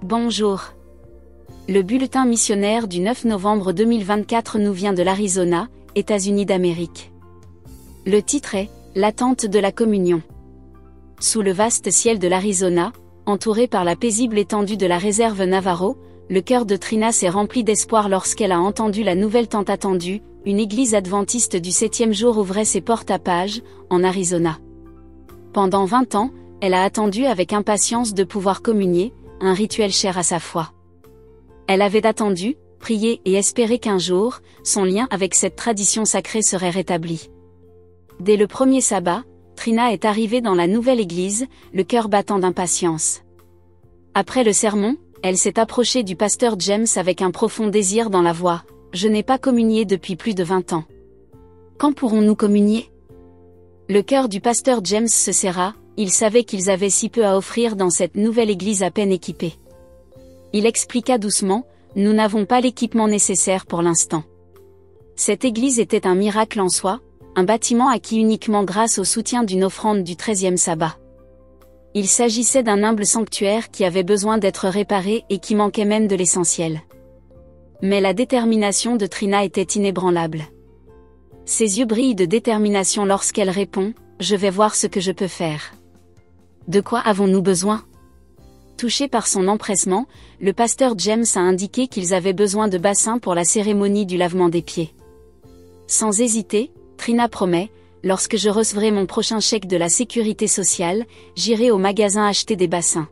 Bonjour. Le bulletin missionnaire du 9 novembre 2024 nous vient de l'Arizona, États-Unis d'Amérique. Le titre est « L'attente de la communion ». Sous le vaste ciel de l'Arizona, entouré par la paisible étendue de la réserve Navarro, le cœur de Trina s'est rempli d'espoir lorsqu'elle a entendu la nouvelle tant attendue, une église adventiste du 7e jour ouvrait ses portes à Page, en Arizona. Pendant 20 ans, elle a attendu avec impatience de pouvoir communier, un rituel cher à sa foi. Elle avait attendu, prié et espéré qu'un jour, son lien avec cette tradition sacrée serait rétabli. Dès le premier sabbat, Trina est arrivée dans la nouvelle église, le cœur battant d'impatience. Après le sermon, elle s'est approchée du pasteur James avec un profond désir dans la voix. « Je n'ai pas communié depuis plus de 20 ans. Quand pourrons-nous communier ?» Le cœur du pasteur James se serra, il savait qu'ils avaient si peu à offrir dans cette nouvelle église à peine équipée. Il expliqua doucement, « Nous n'avons pas l'équipement nécessaire pour l'instant. » Cette église était un miracle en soi, un bâtiment acquis uniquement grâce au soutien d'une offrande du 13e sabbat. Il s'agissait d'un humble sanctuaire qui avait besoin d'être réparé et qui manquait même de l'essentiel. Mais la détermination de Trina était inébranlable. Ses yeux brillent de détermination lorsqu'elle répond, « Je vais voir ce que je peux faire. » De quoi avons-nous besoin ? Touché par son empressement, le pasteur James a indiqué qu'ils avaient besoin de bassins pour la cérémonie du lavement des pieds. Sans hésiter, Trina promet, « Lorsque je recevrai mon prochain chèque de la sécurité sociale, j'irai au magasin acheter des bassins. »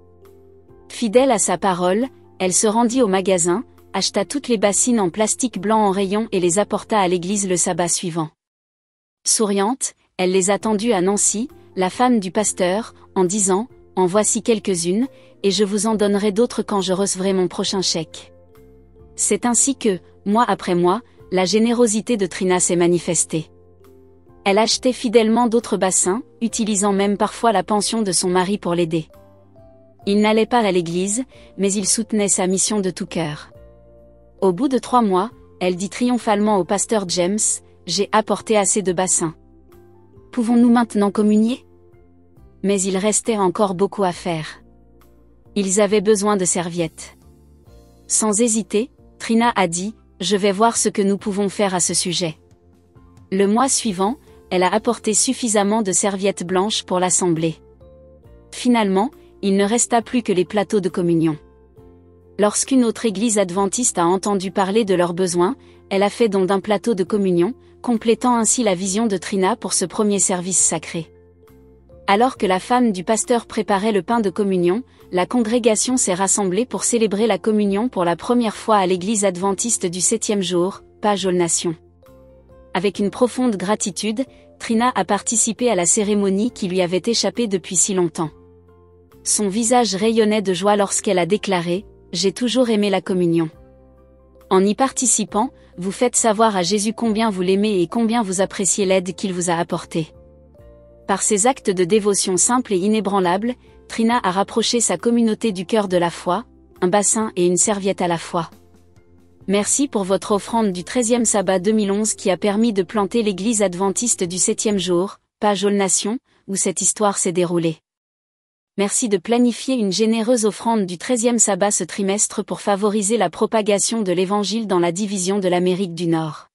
Fidèle à sa parole, elle se rendit au magasin, acheta toutes les bassines en plastique blanc en rayon et les apporta à l'église le sabbat suivant. Souriante, elle les a tendues à Nancy, la femme du pasteur, en disant, « En voici quelques-unes, et je vous en donnerai d'autres quand je recevrai mon prochain chèque. » C'est ainsi que, mois après mois, la générosité de Trina s'est manifestée. Elle achetait fidèlement d'autres bassins, utilisant même parfois la pension de son mari pour l'aider. Il n'allait pas à l'église, mais il soutenait sa mission de tout cœur. Au bout de 3 mois, elle dit triomphalement au pasteur James, « J'ai apporté assez de bassins. Pouvons-nous maintenant communier ?» Mais il restait encore beaucoup à faire. Ils avaient besoin de serviettes. Sans hésiter, Trina a dit, « Je vais voir ce que nous pouvons faire à ce sujet. » Le mois suivant, elle a apporté suffisamment de serviettes blanches pour l'assembler. Finalement, il ne resta plus que les plateaux de communion. Lorsqu'une autre église adventiste a entendu parler de leurs besoins, elle a fait don d'un plateau de communion, complétant ainsi la vision de Trina pour ce premier service sacré. Alors que la femme du pasteur préparait le pain de communion, la congrégation s'est rassemblée pour célébrer la communion pour la première fois à l'église adventiste du 7e jour, Page aux Nations. Avec une profonde gratitude, Trina a participé à la cérémonie qui lui avait échappé depuis si longtemps. Son visage rayonnait de joie lorsqu'elle a déclaré, « J'ai toujours aimé la communion. » En y participant, vous faites savoir à Jésus combien vous l'aimez et combien vous appréciez l'aide qu'il vous a apportée. Par ces actes de dévotion simples et inébranlables, Trina a rapproché sa communauté du cœur de la foi, un bassin et une serviette à la fois. Merci pour votre offrande du 13e sabbat 2011 qui a permis de planter l'église adventiste du 7e jour, Page aux Nations, où cette histoire s'est déroulée. Merci de planifier une généreuse offrande du 13e sabbat ce trimestre pour favoriser la propagation de l'Évangile dans la division de l'Amérique du Nord.